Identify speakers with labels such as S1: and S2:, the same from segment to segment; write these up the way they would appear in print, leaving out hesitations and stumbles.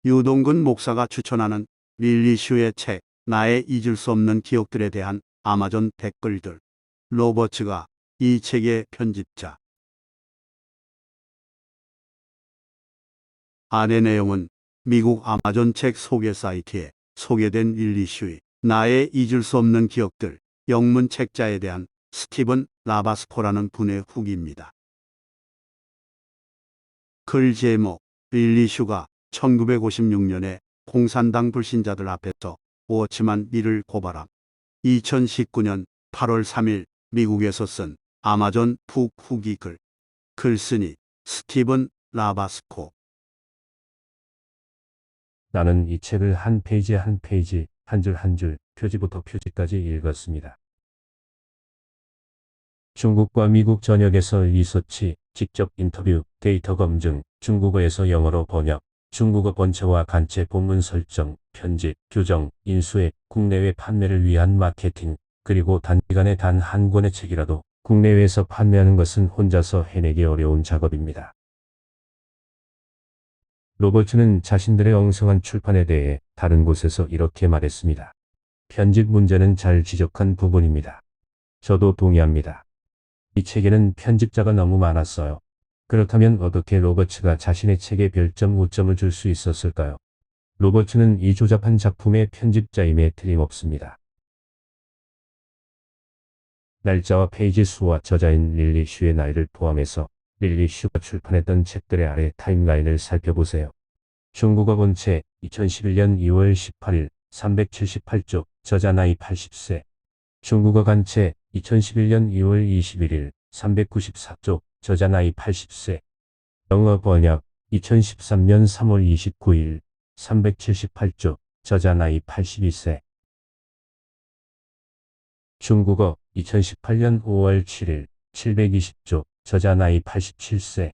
S1: 유동근 목사가 추천하는 릴리 슈의 책 나의 잊을 수 없는 기억들에 대한 아마존 댓글들. 로버츠가 이 책의 편집자. 아래 내용은 미국 아마존 책 소개 사이트에 소개된 릴리 슈의 나의 잊을 수 없는 기억들 영문 책자에 대한 스티븐 라바스코라는 분의 후기입니다. 글 제목: 릴리 슈가 1956년에 공산당 불신자들 앞에서 워치만 리를 고발함. 2019년 8월 3일 미국에서 쓴 아마존 북 후기 글. 글쓴이 스티븐 라바스코.
S2: 나는 이 책을 한 페이지 한 페이지, 한 줄 한 줄, 표지부터 표지까지 읽었습니다. 중국과 미국 전역에서 리서치, 직접 인터뷰, 데이터 검증, 중국어에서 영어로 번역, 중국어 본체와 간체 본문 설정, 편집, 교정, 인수획, 국내외 판매를 위한 마케팅, 그리고 단기간에 단 한 권의 책이라도 국내외에서 판매하는 것은 혼자서 해내기 어려운 작업입니다. 로버츠는 자신들의 엉성한 출판에 대해 다른 곳에서 이렇게 말했습니다. 편집 문제는 잘 지적한 부분입니다. 저도 동의합니다. 이 책에는 편집자가 너무 많았어요. 그렇다면 어떻게 로버츠가 자신의 책에 별점 5점을 줄 수 있었을까요? 로버츠는 이 조잡한 작품의 편집자임에 틀림없습니다. 날짜와 페이지 수와 저자인 릴리 슈의 나이를 포함해서 릴리 슈가 출판했던 책들의 아래 타임라인을 살펴보세요. 중국어 본체 2011년 2월 18일 378쪽, 저자 나이 80세. 중국어 간체 2011년 2월 21일 394쪽, 저자 나이 80세. 영어 번역 2013년 3월 29일 378쪽, 저자 나이 82세. 중국어 2018년 5월 7일 720쪽, 저자 나이 87세.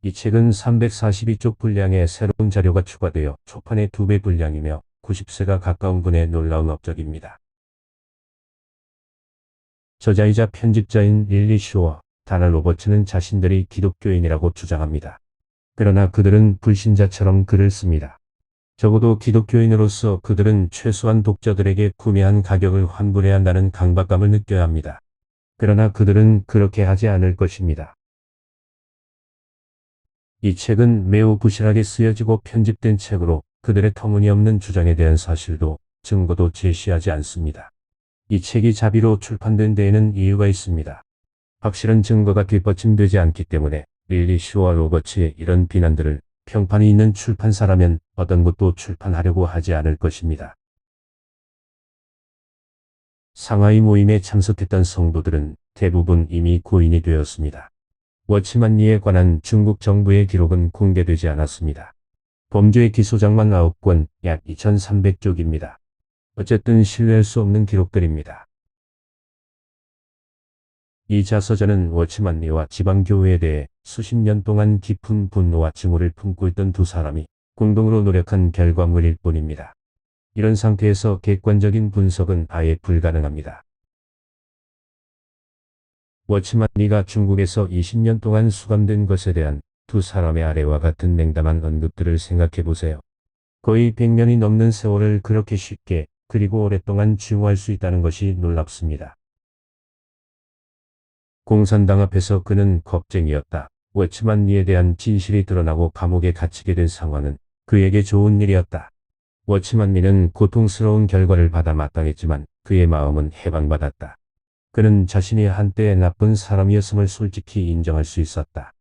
S2: 이 책은 342쪽 분량의 새로운 자료가 추가되어 초판의 2배 분량이며 90세가 가까운 분의 놀라운 업적입니다. 저자이자 편집자인 릴리 슈와 다나 로버츠는 자신들이 기독교인이라고 주장합니다. 그러나 그들은 불신자처럼 글을 씁니다. 적어도 기독교인으로서 그들은 최소한 독자들에게 구매한 가격을 환불해야 한다는 강박감을 느껴야 합니다. 그러나 그들은 그렇게 하지 않을 것입니다. 이 책은 매우 부실하게 쓰여지고 편집된 책으로 그들의 터무니없는 주장에 대한 사실도 증거도 제시하지 않습니다. 이 책이 자비로 출판된 데에는 이유가 있습니다. 확실한 증거가 뒷받침되지 않기 때문에 릴리 슈와 로버츠의 이런 비난들을 평판이 있는 출판사라면 어떤 것도 출판하려고 하지 않을 것입니다. 상하이 모임에 참석했던 성도들은 대부분 이미 고인이 되었습니다. 워치만 리에 관한 중국 정부의 기록은 공개되지 않았습니다. 범죄 기소장만 9건, 약 2300쪽입니다. 어쨌든 신뢰할 수 없는 기록들입니다. 이 자서전은 워치만 리와 지방교회에 대해 수십 년 동안 깊은 분노와 증오를 품고 있던 두 사람이 공동으로 노력한 결과물일 뿐입니다. 이런 상태에서 객관적인 분석은 아예 불가능합니다. 워치만 리가 중국에서 20년 동안 수감된 것에 대한 두 사람의 아래와 같은 냉담한 언급들을 생각해보세요. 거의 100년이 넘는 세월을 그렇게 쉽게 그리고 오랫동안 증오할 수 있다는 것이 놀랍습니다. 공산당 앞에서 그는 겁쟁이였다. 워치만 리에 대한 진실이 드러나고 감옥에 갇히게 된 상황은 그에게 좋은 일이었다. 워치만 리는 고통스러운 결과를 받아 마땅했지만 그의 마음은 해방받았다. 그는 자신이 한때 나쁜 사람이었음을 솔직히 인정할 수 있었다.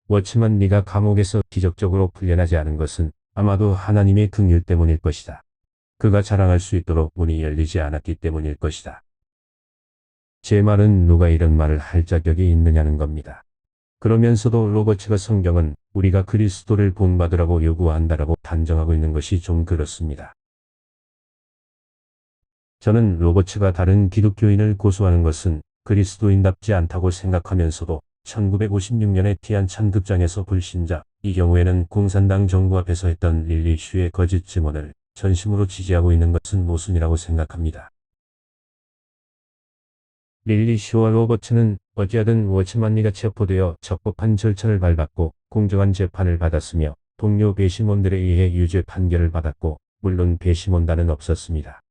S2: 워치만 리가 감옥에서 기적적으로 풀려나지 않은 것은 아마도 하나님의 긍휼 때문일 것이다. 그가 자랑할 수 있도록 문이 열리지 않았기 때문일 것이다. 제 말은 누가 이런 말을 할 자격이 있느냐는 겁니다. 그러면서도 로버츠가 성경은 우리가 그리스도를 본받으라고 요구한다라고 단정하고 있는 것이 좀 그렇습니다. 저는 로버츠가 다른 기독교인을 고소하는 것은 그리스도인답지 않다고 생각하면서도 1956년에 티안찬 극장에서 불신자, 이 경우에는 공산당 정부 앞에서 했던 릴리 슈의 거짓 증언을 전심으로 지지하고 있는 것은 모순이라고 생각합니다. 릴리 슈와 로버츠는 어찌하든 워치만리가 체포되어 적법한 절차를 밟았고 공정한 재판을 받았으며 동료 배심원들에 의해 유죄 판결을 받았고 물론 배심원단은 없었습니다.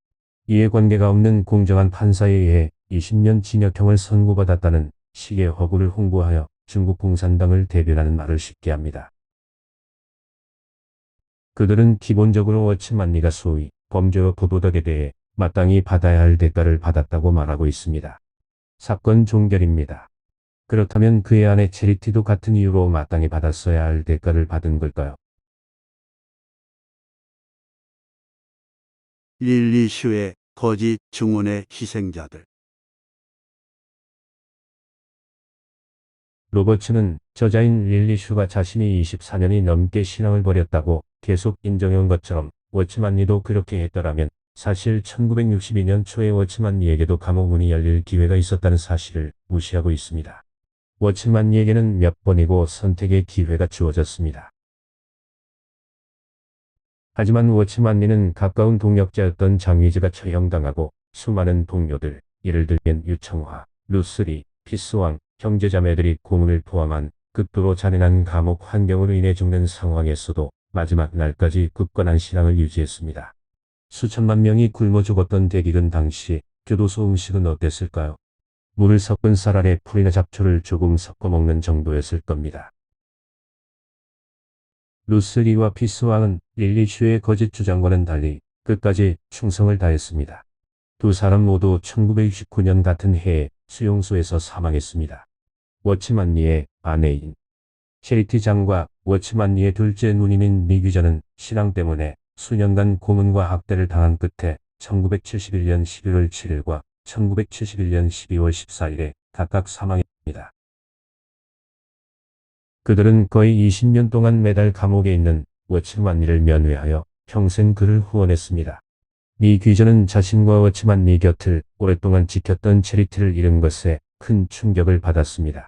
S2: 이해관계가 없는 공정한 판사에 의해 20년 징역형을 선고받았다는 식의 허구를 홍보하여 중국 공산당을 대변하는 말을 쉽게 합니다. 그들은 기본적으로 워치만리가 소위 범죄와 부도덕에 대해 마땅히 받아야 할 대가를 받았다고 말하고 있습니다. 사건 종결입니다. 그렇다면 그의 아내 체리티도 같은 이유로 마땅히 받았어야 할 대가를 받은 걸까요?
S1: 릴리 슈의 거짓 증언의 희생자들.
S2: 로버츠는 저자인 릴리 슈가 자신이 24년이 넘게 신앙을 버렸다고 계속 인정해온 것처럼 워치만리도 그렇게 했더라면 사실 1962년 초에 워치만리에게도 감옥문이 열릴 기회가 있었다는 사실을 무시하고 있습니다. 워치만리에게는 몇 번이고 선택의 기회가 주어졌습니다. 하지만 워치만리는 가까운 동역자였던 장위즈가 처형당하고 수많은 동료들, 예를 들면 유청화, 루스리, 피스왕, 형제자매들이 고문을 포함한 극도로 잔인한 감옥 환경으로 인해 죽는 상황에서도 마지막 날까지 굳건한 신앙을 유지했습니다. 수천만 명이 굶어 죽었던 대기근 당시 교도소 음식은 어땠을까요? 물을 섞은 쌀 아래 풀이나 잡초를 조금 섞어 먹는 정도였을 겁니다. 루스리와 피스왕은 릴리 슈의 거짓 주장과는 달리 끝까지 충성을 다했습니다. 두 사람 모두 1969년 같은 해에 수용소에서 사망했습니다. 워치만리의 아내인 체리티 장과 워치만리의 둘째 누님인 리 귀자는 신앙 때문에 수년간 고문과 학대를 당한 끝에 1971년 11월 7일과 1971년 12월 14일에 각각 사망했습니다. 그들은 거의 20년 동안 매달 감옥에 있는 워치만리를 면회하여 평생 그를 후원했습니다. 리 귀자는 자신과 워치만리 곁을 오랫동안 지켰던 체리티를 잃은 것에 큰 충격을 받았습니다.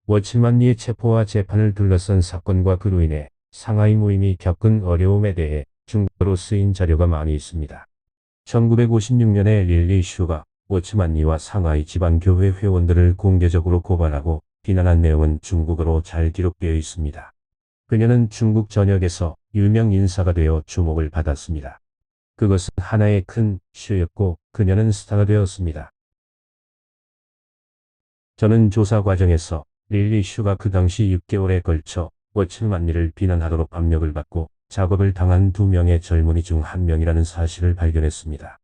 S2: 워치만리의 체포와 재판을 둘러싼 사건과 그로 인해 상하이 모임이 겪은 어려움에 대해 중국어로 쓰인 자료가 많이 있습니다. 1956년에 릴리 슈가 워치만리와 상하이 지방교회 회원들을 공개적으로 고발하고 비난한 내용은 중국어로 잘 기록되어 있습니다. 그녀는 중국 전역에서 유명 인사가 되어 주목을 받았습니다. 그것은 하나의 큰 쇼였고 그녀는 스타가 되었습니다. 저는 조사 과정에서 릴리 슈가 그 당시 6개월에 걸쳐 워치만리를 비난하도록 압력을 받고 작업을 당한 2명의 젊은이 중 1명이라는 사실을 발견했습니다.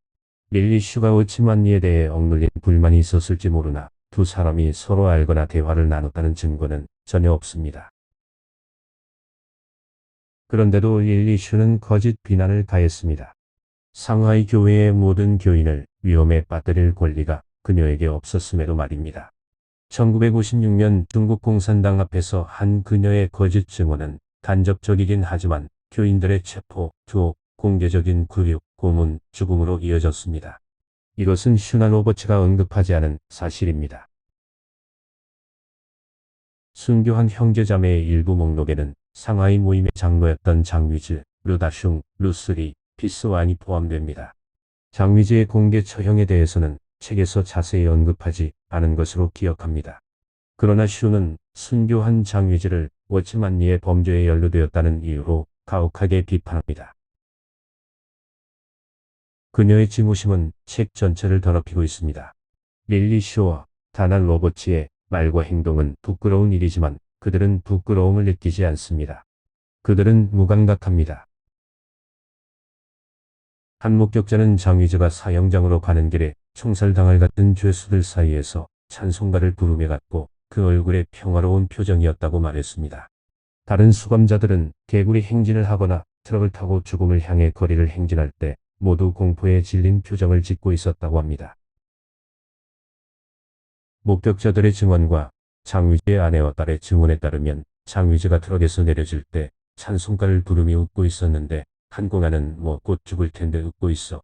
S2: 릴리 슈가 워치만리에 대해 억눌린 불만이 있었을지 모르나 두 사람이 서로 알거나 대화를 나눴다는 증거는 전혀 없습니다. 그런데도 릴리 슈는 거짓 비난을 가했습니다. 상하이 교회의 모든 교인을 위험에 빠뜨릴 권리가 그녀에게 없었음에도 말입니다. 1956년 중국 공산당 앞에서 한 그녀의 거짓 증언은 간접적이긴 하지만 교인들의 체포, 투옥, 공개적인 구육, 고문, 죽음으로 이어졌습니다. 이것은 슈나 로버츠가 언급하지 않은 사실입니다. 순교한 형제자매의 일부 목록에는 상하이 모임의 장로였던 장위즈, 르다슝, 루스리, 피스완이 포함됩니다. 장위즈의 공개 처형에 대해서는 책에서 자세히 언급하지 않은 것으로 기억합니다. 그러나 슈는 순교한 장위즈를 워치만리의 범죄에 연루되었다는 이유로 가혹하게 비판합니다. 그녀의 증오심은 책 전체를 더럽히고 있습니다. 릴리 슈와 다난 로버츠의 말과 행동은 부끄러운 일이지만 그들은 부끄러움을 느끼지 않습니다. 그들은 무감각합니다. 한 목격자는 장위즈가 사형장으로 가는 길에 총살당할 같은 죄수들 사이에서 찬송가를 부르며 갔고 그 얼굴에 평화로운 표정이었다고 말했습니다. 다른 수감자들은 개구리 행진을 하거나 트럭을 타고 죽음을 향해 거리를 행진할 때 모두 공포에 질린 표정을 짓고 있었다고 합니다. 목격자들의 증언과 장위즈의 아내와 딸의 증언에 따르면 장위즈가 트럭에서 내려질 때 찬송가를 부르며 웃고 있었는데 한공아는 뭐 곧 죽을 텐데 웃고 있어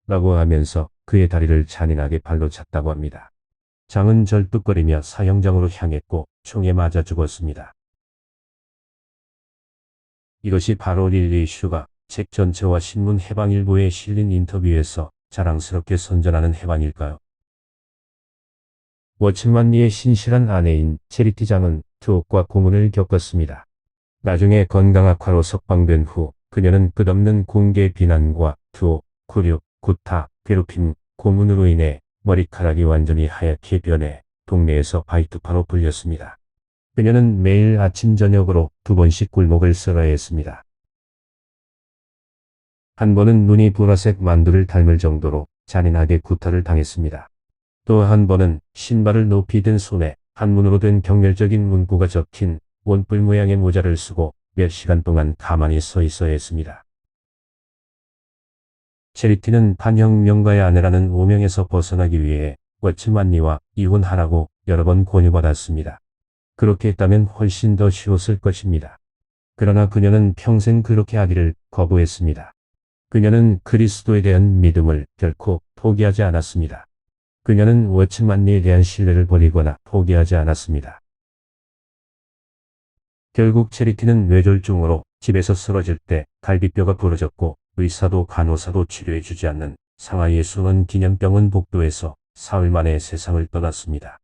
S2: 라고 하면서 그의 다리를 잔인하게 발로 찼다고 합니다. 장은 절뚝거리며 사형장으로 향했고 총에 맞아 죽었습니다. 이것이 바로 릴리 슈가 책 전체와 신문 해방일보에 실린 인터뷰에서 자랑스럽게 선전하는 해방일까요? 워츠만 리의 신실한 아내인 체리티 장은 투옥과 고문을 겪었습니다. 나중에 건강 악화로 석방된 후 그녀는 끝없는 공개 비난과 투옥, 굴욕, 구타, 괴롭힘, 고문으로 인해 머리카락이 완전히 하얗게 변해 동네에서 바이투파로 불렸습니다. 그녀는 매일 아침 저녁으로 2번씩 굴목을 쓸어야 했습니다. 한 번은 눈이 보라색 만두를 닮을 정도로 잔인하게 구타를 당했습니다. 또 한 번은 신발을 높이 든 손에 한문으로 된 경멸적인 문구가 적힌 원뿔 모양의 모자를 쓰고 몇 시간 동안 가만히 서 있어야 했습니다. 체리티는 반혁명가의 아내라는 오명에서 벗어나기 위해 워츠만 리와 이혼하라고 여러 번 권유받았습니다. 그렇게 했다면 훨씬 더 쉬웠을 것입니다. 그러나 그녀는 평생 그렇게 하기를 거부했습니다. 그녀는 그리스도에 대한 믿음을 결코 포기하지 않았습니다. 그녀는 워츠만 리에 대한 신뢰를 버리거나 포기하지 않았습니다. 결국 체리티는 뇌졸중으로 집에서 쓰러질 때 갈비뼈가 부러졌고 의사도 간호사도 치료해주지 않는 상하이의 수원 기념병원 복도에서 사흘 만에 세상을 떠났습니다.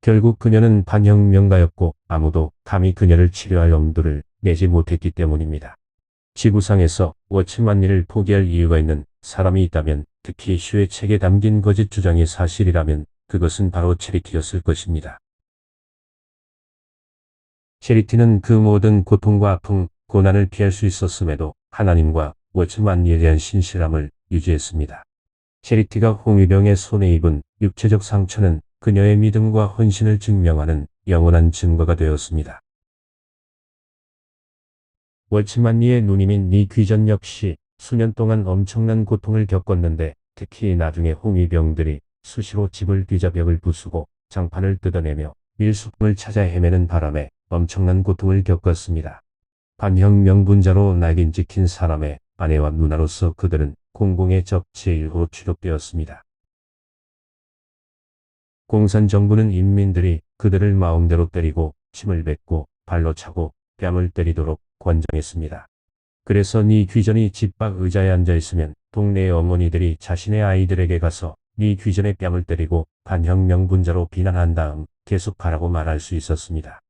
S2: 결국 그녀는 반혁명가였고 아무도 감히 그녀를 치료할 엄두를 내지 못했기 때문입니다. 지구상에서 워츠만 리를 포기할 이유가 있는 사람이 있다면, 특히 슈의 책에 담긴 거짓 주장이 사실이라면 그것은 바로 체리티였을 것입니다. 체리티는 그 모든 고통과 아픔, 고난을 피할 수 있었음에도 하나님과 워츠만 리에 대한 신실함을 유지했습니다. 체리티가 홍위병의 손에 입은 육체적 상처는 그녀의 믿음과 헌신을 증명하는 영원한 증거가 되었습니다. 워츠만 리의 누님인 리 귀전 역시 수년 동안 엄청난 고통을 겪었는데, 특히 나중에 홍위병들이 수시로 집을 뒤져 벽을 부수고 장판을 뜯어내며 밀수품을 찾아 헤매는 바람에 엄청난 고통을 겪었습니다. 반혁명분자로 낙인 찍힌 사람의 아내와 누나로서 그들은 공공의 적 제1호로 취급되었습니다. 공산정부는 인민들이 그들을 마음대로 때리고 침을 뱉고 발로 차고 뺨을 때리도록 권장했습니다. 그래서 리 귀전이 집 밖 의자에 앉아있으면 동네의 어머니들이 자신의 아이들에게 가서 리 귀전의 뺨을 때리고 반혁명분자로 비난한 다음 계속 가라고 말할 수 있었습니다.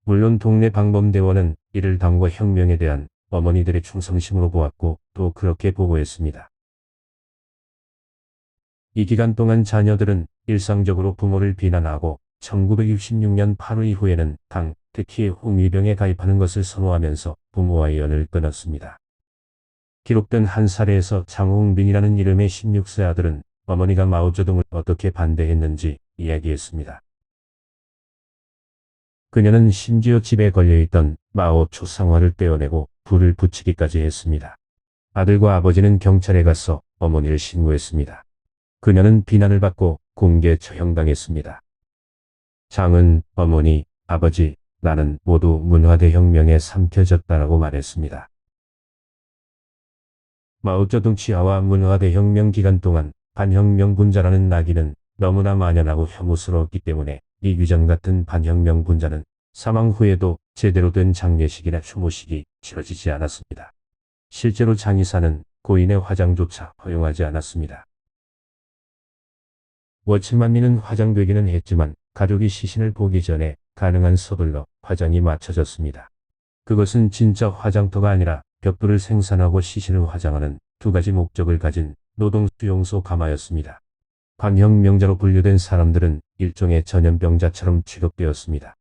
S2: 물론 동네 방범대원은 이를 당과 혁명에 대한 어머니들의 충성심으로 보았고 또 그렇게 보고했습니다. 이 기간 동안 자녀들은 일상적으로 부모를 비난하고 1966년 8월 이후에는 당, 특히 홍위병에 가입하는 것을 선호하면서 부모와의 연을 끊었습니다. 기록된 한 사례에서 장홍빈이라는 이름의 16세 아들은 어머니가 마오쩌둥을 어떻게 반대했는지 이야기했습니다. 그녀는 심지어 집에 걸려있던 마오 초상화를 떼어내고 불을 붙이기까지 했습니다. 아들과 아버지는 경찰에 가서 어머니를 신고했습니다. 그녀는 비난을 받고 공개 처형당했습니다. 장은 어머니, 아버지, 나는 모두 문화대혁명에 삼켜졌다라고 말했습니다. 마오쩌둥 치하와 문화대혁명 기간 동안 반혁명분자라는 낙인은 너무나 만연하고 혐오스러웠기 때문에 리 귀전 같은 반혁명분자는 사망 후에도 제대로 된 장례식이나 추모식이 치러지지 않았습니다. 실제로 장의사는 고인의 화장조차 허용하지 않았습니다. 워츠만 리는 화장되기는 했지만 가족이 시신을 보기 전에 가능한 서둘러 화장이 맞춰졌습니다. 그것은 진짜 화장터가 아니라 벽돌을 생산하고 시신을 화장하는 두 가지 목적을 가진 노동수용소 가마였습니다. 반혁명자로 분류된 사람들은 일종의 전염병자처럼 취급되었습니다.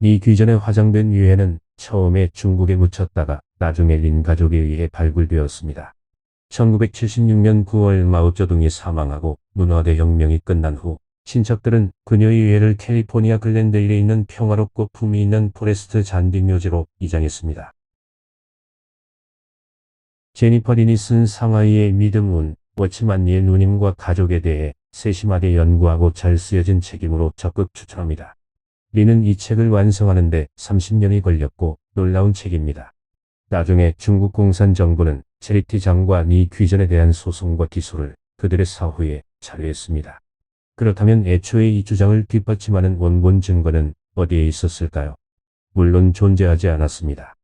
S2: 리 귀전에 화장된 유해는 처음에 중국에 묻혔다가 나중에 린 가족에 의해 발굴되었습니다. 1976년 9월 마오쩌둥이 사망하고 문화대혁명이 끝난 후 친척들은 그녀의 유해를 캘리포니아 글렌데일에 있는 평화롭고 품위 있는 포레스트 잔디 묘지로 이장했습니다. 제니퍼 린이 쓴 상하이의 믿음은 워츠만 리의 누님과 가족에 대해 세심하게 연구하고 잘 쓰여진 책이므로 적극 추천합니다. 리는 이 책을 완성하는데 30년이 걸렸고 놀라운 책입니다. 나중에 중국 공산정부는 체리티 장과 리 귀전에 대한 소송과 기소를 그들의 사후에 자료했습니다. 그렇다면 애초에 이 주장을 뒷받침하는 원본 증거는 어디에 있었을까요? 물론 존재하지 않았습니다.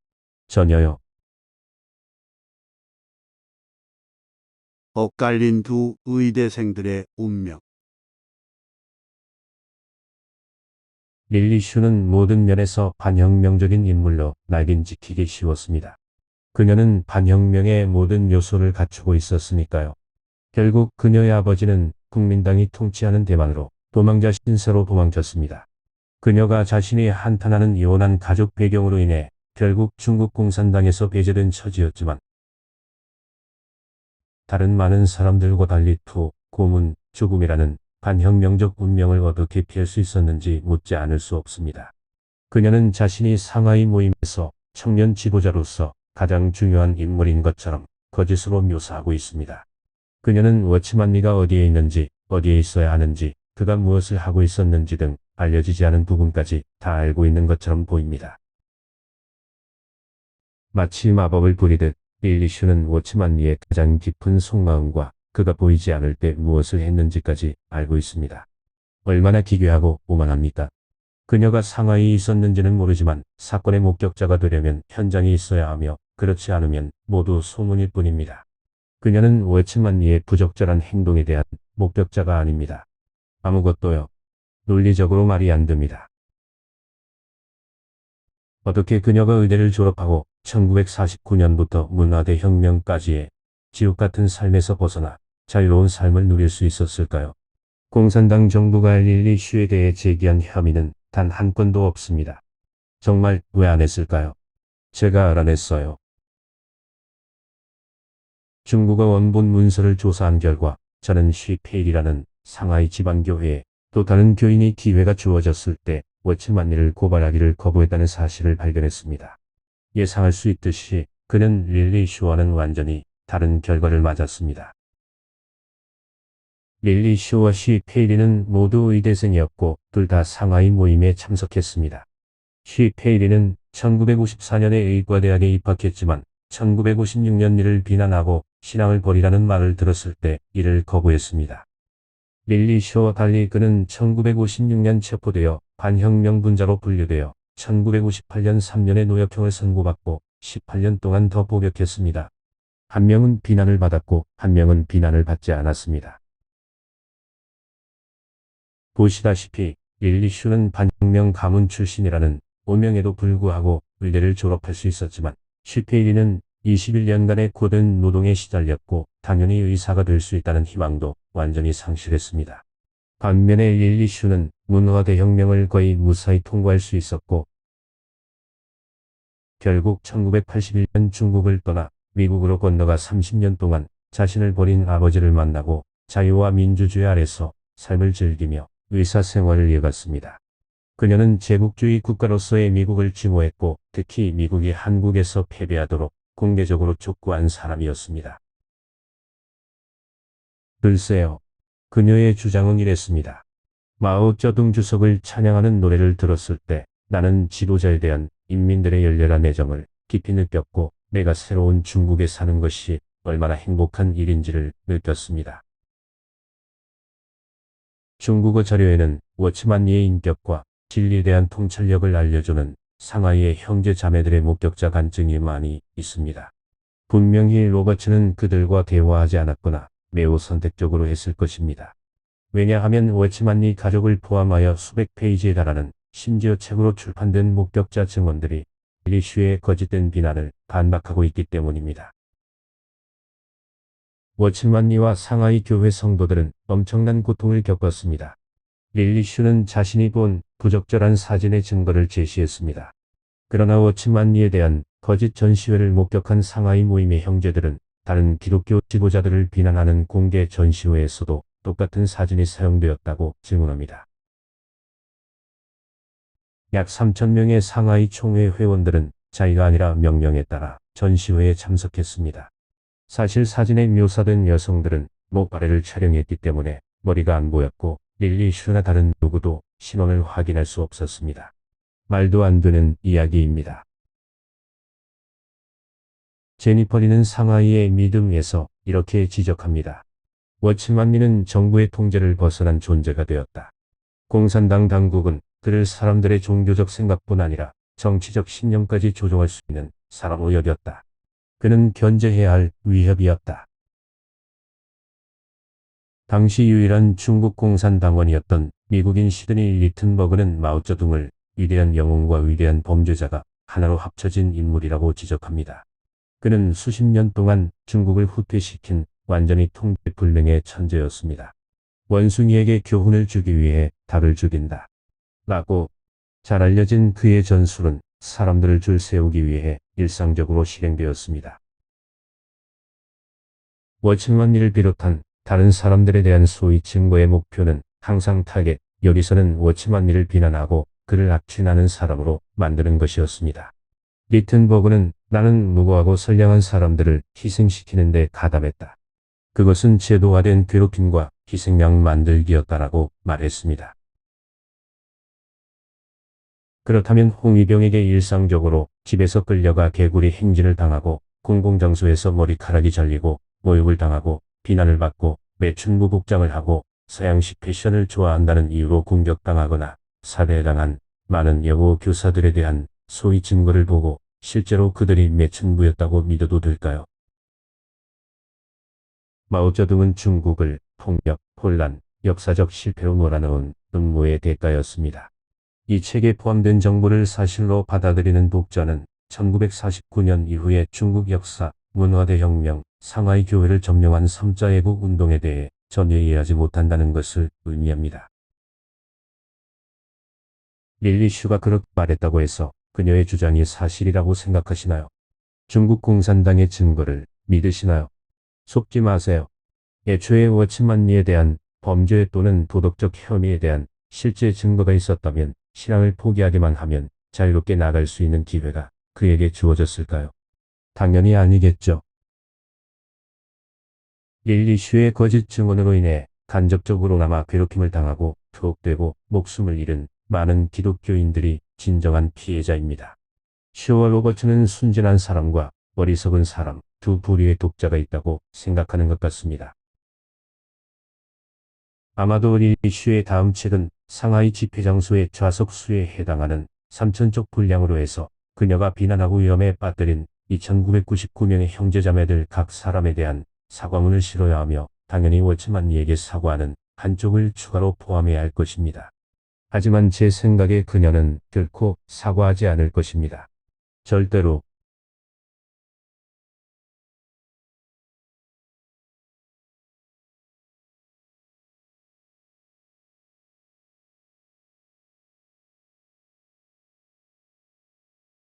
S2: 전혀요.
S1: 엇갈린 두 의대생들의 운명.
S2: 릴리 슈는 모든 면에서 반혁명적인 인물로 낙인 찍히기 쉬웠습니다. 그녀는 반혁명의 모든 요소를 갖추고 있었으니까요. 결국 그녀의 아버지는 국민당이 통치하는 대만으로 도망자 신세로 도망쳤습니다. 그녀가 자신이 한탄하는 이혼한 가족 배경으로 인해 결국 중국 공산당에서 배제된 처지였지만 다른 많은 사람들과 달리 고문, 죽음이라는 반혁명적 운명을 어떻게 피할 수 있었는지 묻지 않을 수 없습니다. 그녀는 자신이 상하이 모임에서 청년 지도자로서 가장 중요한 인물인 것처럼 거짓으로 묘사하고 있습니다. 그녀는 워치만 리가 어디에 있는지, 어디에 있어야 하는지, 그가 무엇을 하고 있었는지 등 알려지지 않은 부분까지 다 알고 있는 것처럼 보입니다. 마치 마법을 부리듯 릴리 슈는 워치만 리의 가장 깊은 속마음과 그가 보이지 않을 때 무엇을 했는지까지 알고 있습니다. 얼마나 기괴하고 오만합니까? 그녀가 상하이에 있었는지는 모르지만 사건의 목격자가 되려면 현장에 있어야 하며 그렇지 않으면 모두 소문일 뿐입니다. 그녀는 워치만 리의 부적절한 행동에 대한 목격자가 아닙니다. 아무것도요. 논리적으로 말이 안 됩니다. 어떻게 그녀가 의대를 졸업하고 1949년부터 문화대혁명까지의 지옥 같은 삶에서 벗어나 자유로운 삶을 누릴 수 있었을까요? 공산당 정부가 릴리 슈에 대해 제기한 혐의는 단 한 건도 없습니다. 정말 왜 안 했을까요? 제가 알아냈어요. 중국어 원본 문서를 조사한 결과 저는 쉬페일이라는 상하이 지방교회에 또 다른 교인이 기회가 주어졌을 때 워치만 리를 고발하기를 거부했다는 사실을 발견했습니다. 예상할 수 있듯이 그는 릴리 슈와는 완전히 다른 결과를 맞았습니다. 릴리 슈와 쉬페이리는 모두 의대생이었고 둘 다 상하이 모임에 참석했습니다. 쉬페이리는 1954년에 의과대학에 입학했지만 1956년 이를 비난하고 신앙을 버리라는 말을 들었을 때 이를 거부했습니다. 릴리 슈와 달리 그는 1956년 체포되어 반혁명분자로 분류되어 1958년 3년의 노역형을 선고받고 18년 동안 더 복역했습니다. 한 명은 비난을 받았고 한 명은 비난을 받지 않았습니다. 보시다시피 릴리 슈는 반혁명 가문 출신이라는 오명에도 불구하고 의대를 졸업할 수 있었지만 쉬페이리는 21년간의 고된 노동에 시달렸고 당연히 의사가 될 수 있다는 희망도 완전히 상실했습니다. 반면에 릴리 슈는 문화대혁명을 거의 무사히 통과할 수 있었고 결국 1981년 중국을 떠나 미국으로 건너가 30년 동안 자신을 버린 아버지를 만나고 자유와 민주주의 아래서 삶을 즐기며 의사 생활을 이어갔습니다. 그녀는 제국주의 국가로서의 미국을 증오했고 특히 미국이 한국에서 패배하도록 공개적으로 촉구한 사람이었습니다. 글쎄요. 그녀의 주장은 이랬습니다. 마오쩌둥 주석을 찬양하는 노래를 들었을 때 나는 지도자에 대한 인민들의 열렬한 애정을 깊이 느꼈고 내가 새로운 중국에 사는 것이 얼마나 행복한 일인지를 느꼈습니다. 중국어 자료에는 워치만 리의 인격과 진리에 대한 통찰력을 알려주는 상하이의 형제 자매들의 목격자 간증이 많이 있습니다. 분명히 로버츠는 그들과 대화하지 않았거나 매우 선택적으로 했을 것입니다. 왜냐하면 워치만 리 가족을 포함하여 수백 페이지에 달하는 심지어 책으로 출판된 목격자 증언들이 릴리 슈의 거짓된 비난을 반박하고 있기 때문입니다. 워치만 리와 상하이 교회 성도들은 엄청난 고통을 겪었습니다. 릴리 슈는 자신이 본 부적절한 사진의 증거를 제시했습니다. 그러나 워치만 리에 대한 거짓 전시회를 목격한 상하이 모임의 형제들은 다른 기독교 지도자들을 비난하는 공개 전시회에서도 똑같은 사진이 사용되었다고 증언합니다. 약 3,000명의 상하이 총회 회원들은 자의가 아니라 명령에 따라 전시회에 참석했습니다. 사실 사진에 묘사된 여성들은 목발레를 촬영했기 때문에 머리가 안 보였고 릴리 슈나 다른 누구도 신원을 확인할 수 없었습니다. 말도 안 되는 이야기입니다. 제니퍼 리는 상하이의 믿음에서 이렇게 지적합니다. 워치만 리는 정부의 통제를 벗어난 존재가 되었다. 공산당 당국은 그를 사람들의 종교적 생각뿐 아니라 정치적 신념까지 조종할 수 있는 사람으로 여겼다. 그는 견제해야 할 위협이었다. 당시 유일한 중국 공산당원이었던 미국인 시드니 리튼버그는 마오쩌둥을 위대한 영웅과 위대한 범죄자가 하나로 합쳐진 인물이라고 지적합니다. 그는 수십 년 동안 중국을 후퇴시킨 완전히 통제불능의 천재였습니다. 원숭이에게 교훈을 주기 위해 닭을 죽인다. 라고 잘 알려진 그의 전술은 사람들을 줄 세우기 위해 일상적으로 실행되었습니다. 워치먼리를 비롯한 다른 사람들에 대한 소위 증거의 목표는 항상 타겟, 여기서는 워치먼리를 비난하고 그를 악취나는 사람으로 만드는 것이었습니다. 리튼버그는 나는 무고하고 선량한 사람들을 희생시키는 데 가담했다. 그것은 제도화된 괴롭힘과 희생양 만들기였다라고 말했습니다. 그렇다면 홍위병에게 일상적으로 집에서 끌려가 개구리 행진을 당하고 공공장소에서 머리카락이 잘리고 모욕을 당하고 비난을 받고 매춘부 복장을 하고 서양식 패션을 좋아한다는 이유로 공격당하거나 살해당한 많은 여고 교사들에 대한 소위 증거를 보고 실제로 그들이 매춘부였다고 믿어도 될까요? 마오쩌둥은 중국을 폭력, 혼란, 역사적 실패로 몰아넣은 음모의 대가였습니다. 이 책에 포함된 정보를 사실로 받아들이는 독자는 1949년 이후의 중국 역사, 문화대혁명, 상하이 교회를 점령한 3자 애국 운동에 대해 전혀 이해하지 못한다는 것을 의미합니다. 릴리 슈가 그렇게 말했다고 해서 그녀의 주장이 사실이라고 생각하시나요? 중국 공산당의 증거를 믿으시나요? 속지 마세요. 애초에 워치먼리에 대한 범죄 또는 도덕적 혐의에 대한 실제 증거가 있었다면 신앙을 포기하기만 하면 자유롭게 나갈 수 있는 기회가 그에게 주어졌을까요? 당연히 아니겠죠. 릴리 슈의 거짓 증언으로 인해 간접적으로나마 괴롭힘을 당하고 투옥되고 목숨을 잃은 많은 기독교인들이 진정한 피해자입니다. 슈와 로버츠는 순진한 사람과 어리석은 사람 두 부류의 독자가 있다고 생각하는 것 같습니다. 아마도 릴리 슈의 다음 책은 상하이 집회 장소의 좌석 수에 해당하는 3,000쪽 분량으로 해서 그녀가 비난하고 위험에 빠뜨린 2,999명의 형제자매들 각 사람에 대한 사과문을 실어야 하며 당연히 워치먼리에게 사과하는 한쪽을 추가로 포함해야 할 것입니다. 하지만 제 생각에 그녀는 결코 사과하지 않을 것입니다. 절대로